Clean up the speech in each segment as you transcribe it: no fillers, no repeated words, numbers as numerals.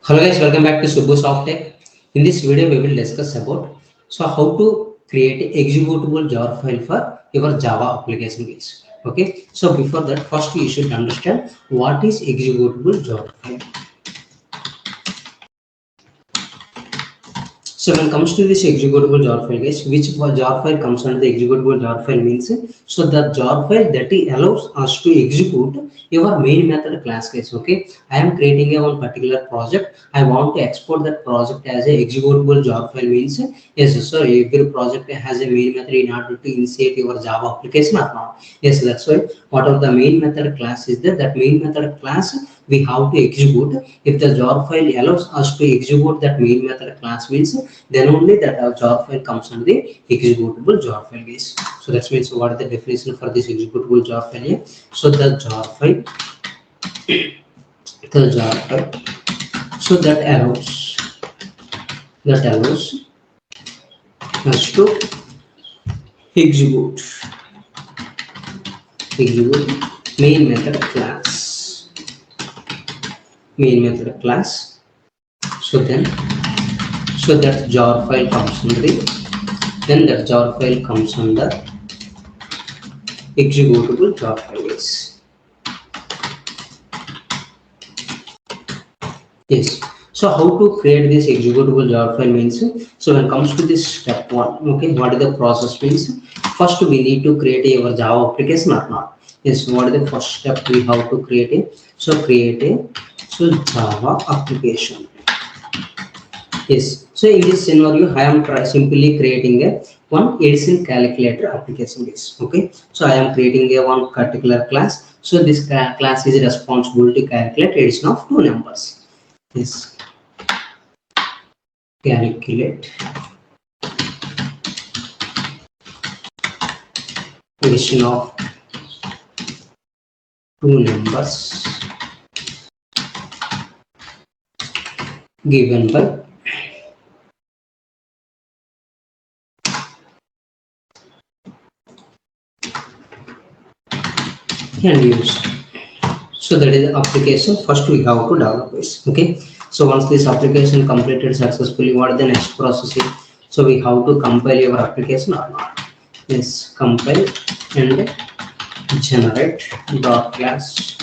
Hello guys, welcome back to SubbuSoftTech. In this video, we will discuss about how to create a executable jar file for your Java application base. Okay, so before that, first you should understand what is executable jar file. So when it comes to this executable jar file, guys, which jar file comes under the executable jar file means so the jar file that allows us to execute your main method class, guys. Okay, I am creating a one particular project. I want to export that project as a executable jar file means yes. So every project has a main method in order to insert your Java application or not. Yes, that's why whatever the main method class is there, that main method class we have to execute. If the jar file allows us to execute that main method class means then only that jar file comes under the executable jar file, guys. So that means what is the definition for this executable jar file here? So the jar file, so that allows us to execute main method class. So that jar file comes under executable jar files. Yes. So how to create this executable jar file means, so when it comes to this step one, okay, what is the process means? First we need to create a Java application or not. Yes, what is the first step we have to create a Java application. Yes, so in this scenario I am simply creating a one addition calculator application base. Okay, so I am creating a one particular class. So this class is responsible to calculate addition of two numbers. Yes, calculate addition of two numbers given by and use. So that is the application. First we have to develop this. Okay, so once this application completed successfully, what is the next process is? So we have to compile your application or not. Yes, compile and generate dot class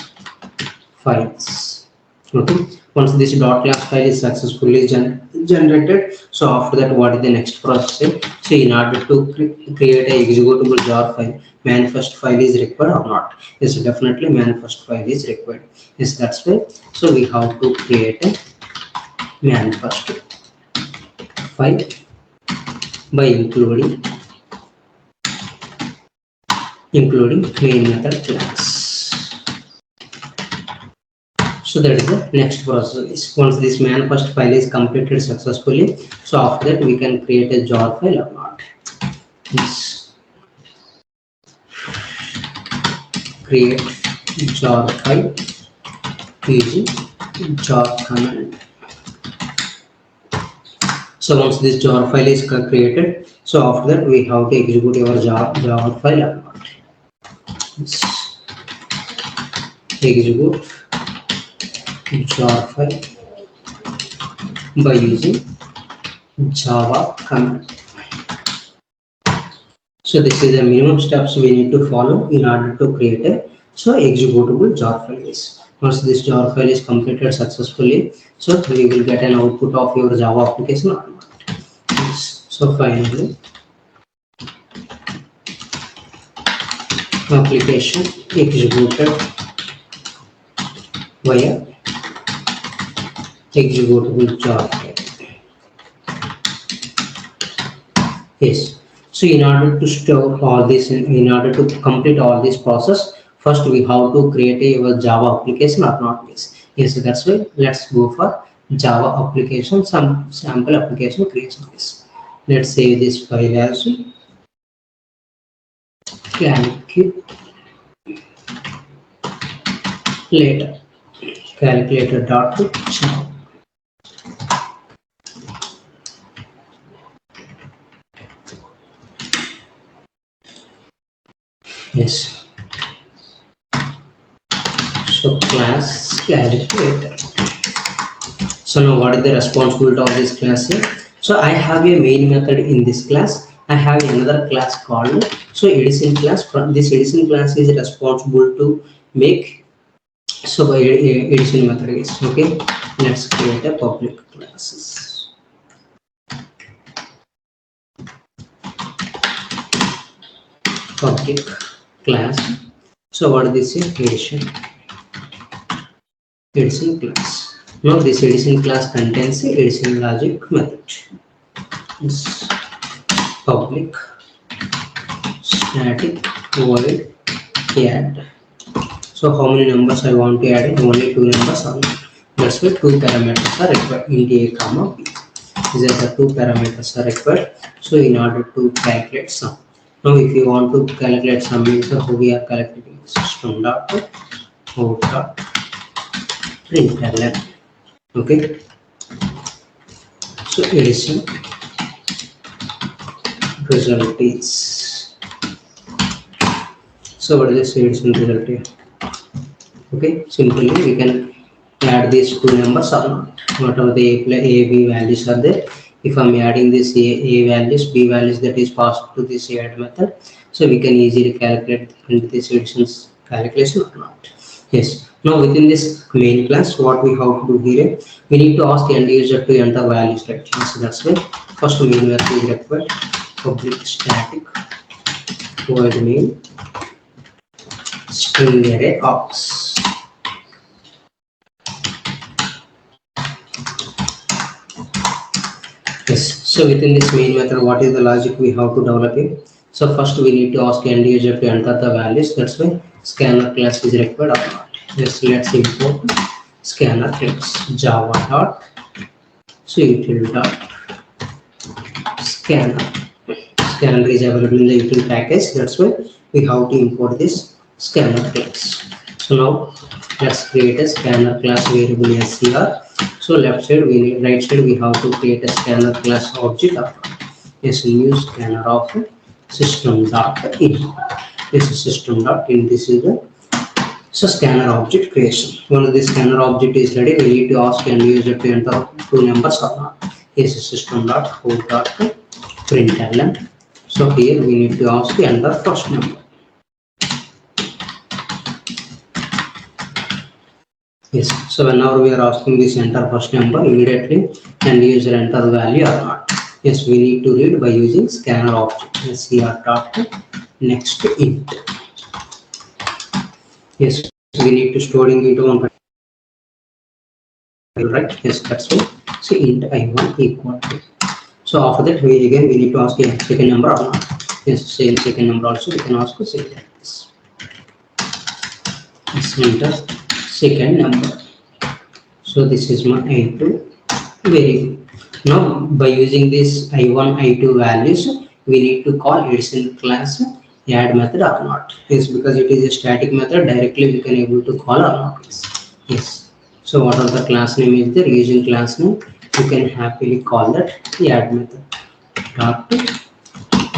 files. Okay, once this dot class file is successfully generated, so after that what is the next process? So in order to create a executable jar file, manifest file is required or not? Yes, definitely manifest file is required. Yes, that's why so we have to create a manifest file by including main method class. So that is the next process. Once this manifest file is completed successfully, so after that we can create a jar file or not. Yes. Create jar file using jar command. So once this jar file is created, so after that we have to execute our jar file or not. Yes. Execute jar file by using Java command. So this is the minimum steps we need to follow in order to create a executable jar file. Once this jar file is completed successfully, so we will get an output of your Java application or not. Yes. So finally, application executed via executable jar file. Yes. So in order to store all this, in order to complete all this process, first we have to create a Java application or not. Yes, so that's why let's go for Java application, some sample application creation. Let's save this file as calculator.java. Yes. So class calculator. So now what is the responsibility of this class here? So I have a main method in this class. I have another class called so edition class. From this edition class is responsible to make so edition method is okay. Let's create a public classes. Public class. So what is this edition class. Now this edition class contains a edition logic method. This public static void add. So how many numbers I want to add? Only 2 numbers only. That's why 2 parameters are required. Int a comma b. These are the 2 parameters are required. So in order to calculate sum. Now if you want to calculate sum, so how we are calculating system dot out dot println. Okay. So addition result is. So what is this addition result here? Okay, simply we can add these 2 numbers or not. Whatever the a b values are there. If I'm adding this a values, b values, that is passed to this add method. So we can easily calculate this additions calculation or not. Yes. Now within this main class, what we have to do here, we need to ask the end user to enter values, right? So that's why first main method is required. Public static void main string array aux. Yes. So within this main method, what is the logic we have to develop it? So first we need to ask end user to enter the values. That's why scanner class is required or not. Yes, let's import scanner class java dot so util dot scanner. Scanner is available in the util package. That's why we have to import this scanner class. So now let's create a scanner class variable scr. So left side we need, right side we have to create a scanner class object of yes new scanner of system dot in. This is system dot in. This is the so scanner object creation. Once the scanner object is ready, we need to ask end user to enter 2 numbers or not. Yes, system dot out dot println. So here we need to ask to enter first number. Yes, so whenever we are asking this enter first number, immediately end user enter the value or not. Yes, we need to read by using scanner object scr dot next int. Yes, we need to store into one right. Yes, that's why. So int I1 equal to. So after that we need to ask a second number or not. Yes, same second number also we can ask to say like this. Let's enter second number. So this is my I2 variable. Now by using this I1 I2 values, we need to call addition class add method or not. Yes, because it is a static method, directly we can able to call or not. Yes. So what are the class name is there? Using class name, you can happily call that add method dot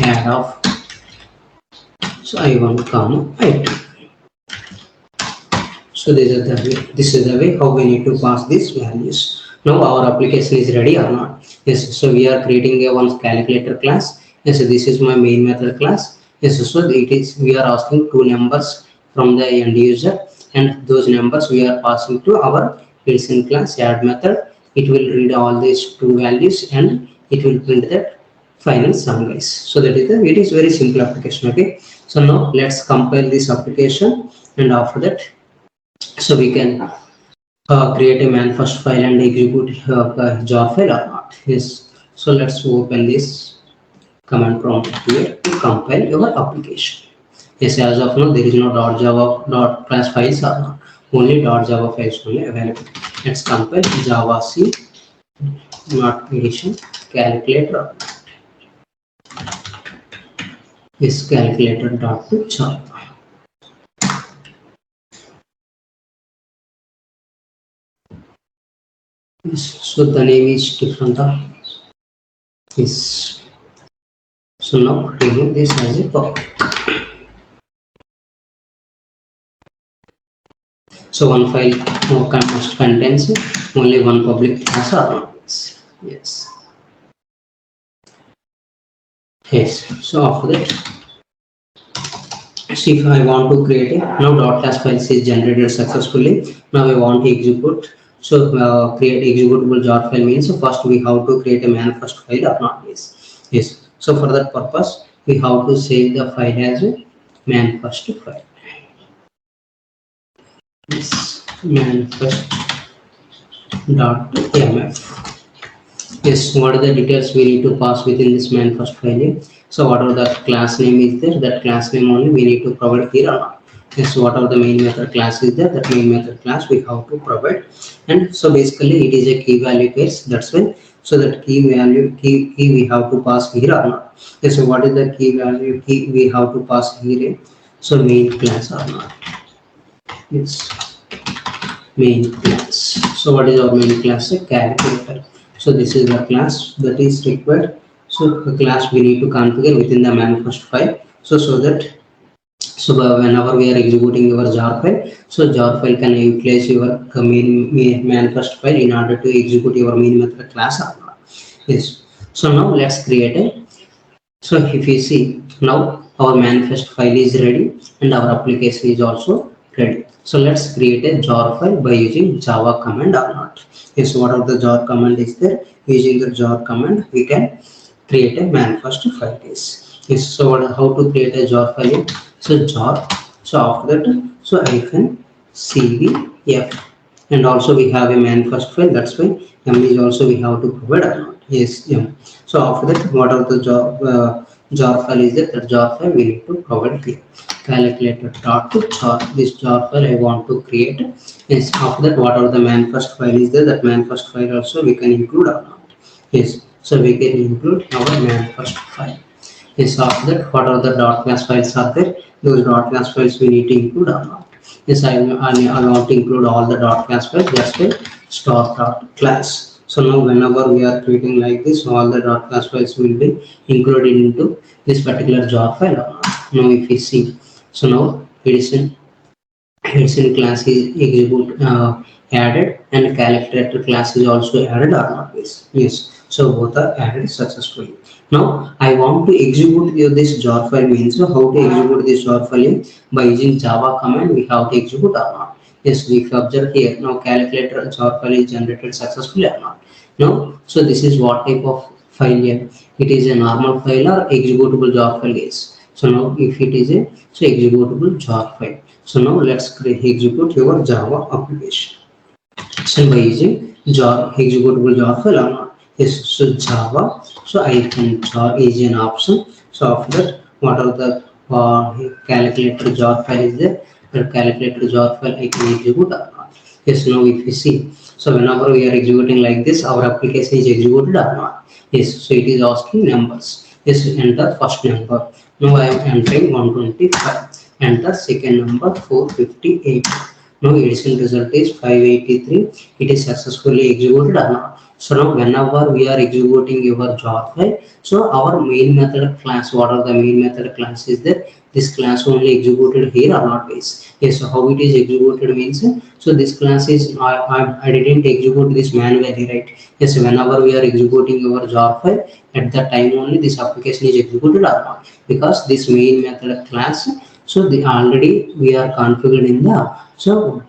add of so I1 comma I2. So this is the way how we need to pass these values. Now our application is ready or not. Yes, so we are creating a one calculator class. Yes, so this is my main method class. Yes, so it is we are asking 2 numbers from the end user, and those numbers we are passing to our addition class add method. It will read all these 2 values and it will print that final sum, guys. So that is it is very simple application. Okay, so now let's compile this application, and after that so we can create a man first file and execute jar file or not. Yes, so let's open this command prompt here to compile your application. Yes, as of now there is no .java .class files or not, only .java files only available. Let's compile java c not edition calculator. This calculator dot to java. Yes, so the name is different. Yes. So now remove this as a public. So one file must contains only one public class or not. Yes. Yes. So after that, so if I want to create a now dot class files is generated successfully. Now I want to execute. So create executable jar file means first we have to create a manifest file or not. Yes. Yes. So for that purpose, we have to save the file as a manifest file. Yes. Manifest.mf. Yes, what are the details we need to pass within this manifest file? So whatever the class name is there, that class name only we need to provide here or not. Yes, whatever the main method class is there, that main method class we have to provide. And so basically it is a key value pairs, that's why. So that key we have to pass here or not. Yes, so what is the key value key we have to pass here? So main class or not. Yes, main class. So what is our main class? A calculator. So this is the class that is required. So the class we need to configure within the manifest file. So that whenever we are executing your jar file, so jar file can utilize your main manifest file in order to execute your main method class or not. Yes. So now let's create a. So if you see now our manifest file is ready and our application is also ready. So let's create a jar file by using Java command or not. Yes, what are the jar command is there? Using the jar command, we can create a manifest file. Yes. So how to create a jar file? So jar. So after that, so -cvf, and also we have a manifest file. That's why m is also we have to provide or not. Yes, m. So after that, what are the jar file is there? That jar file we need to provide here. Calculator dot to jar. This jar file I want to create. Yes. After that, what are the manifest file is there? That manifest file also we can include or not. Yes. So we can include our manifest file. Yes. After that, what are the dot class files are there? Those dot class files we need to include or not. Yes, I want to include all the dot class files. That's why star dot class. So now whenever we are creating like this, all the dot class files will be included into this particular jar file or not. Now if we see, so now edition class is execute added and calculator class is also added or not. Yes. So both are added successfully. Now I want to execute this jar file means how to execute this jar file by using Java command we have to execute or not. Yes, we observe here now calculator jar file is generated successfully or not. Now, so this is what type of file here. It is a normal file or executable jar file is. So now if it is a so executable jar file. So now let's execute your Java application. So by using jar executable jar file or not. Yes, so Java. So jar is an option. So after that, what are the calculator jar file is there? The calculator jar file I can execute or not. Yes, now if you see, so whenever we are executing like this, our application is executed or not. Yes, so it is asking numbers. Yes, enter first number. Now I am entering 125. Enter second number 458. Now addition result is 583. It is successfully executed or not. So now whenever we are executing your jar file, so our main method class, what are the main method class is there? This class only executed here or not base. Yes, so how it is executed means, so this class is I didn't execute this manually, right? Yes, whenever we are executing your jar file, at that time only this application is executed or not, because this main method class, so the already we are configured in the so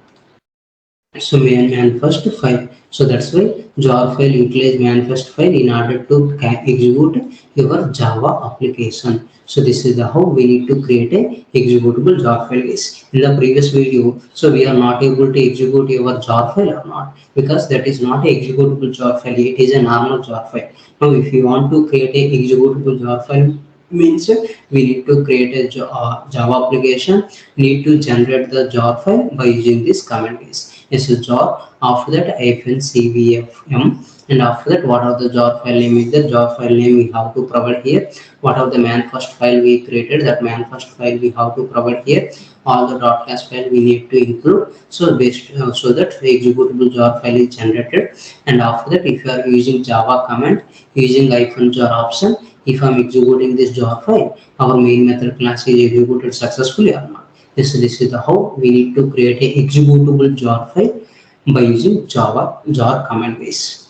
manifest file. So that's why jar file utilize manifest file in order to execute your Java application. So this is the how we need to create a executable jar file is. In the previous video, so we are not able to execute your jar file or not, because that is not a executable jar file, it is a normal jar file. Now if you want to create a executable jar file means we need to create a Java application, need to generate the jar file by using this command is a jar. After that -cvfm, and after that what are the jar file name is the jar file name we have to provide here. What are the manifest file we created, that manifest file we have to provide here. All the dot class file we need to include, so based so that the executable jar file is generated. And after that, if you are using Java command using -jar option, if I am executing this jar file, our main method class is executed successfully or not. This is the how we need to create a executable jar file by using Java jar command base.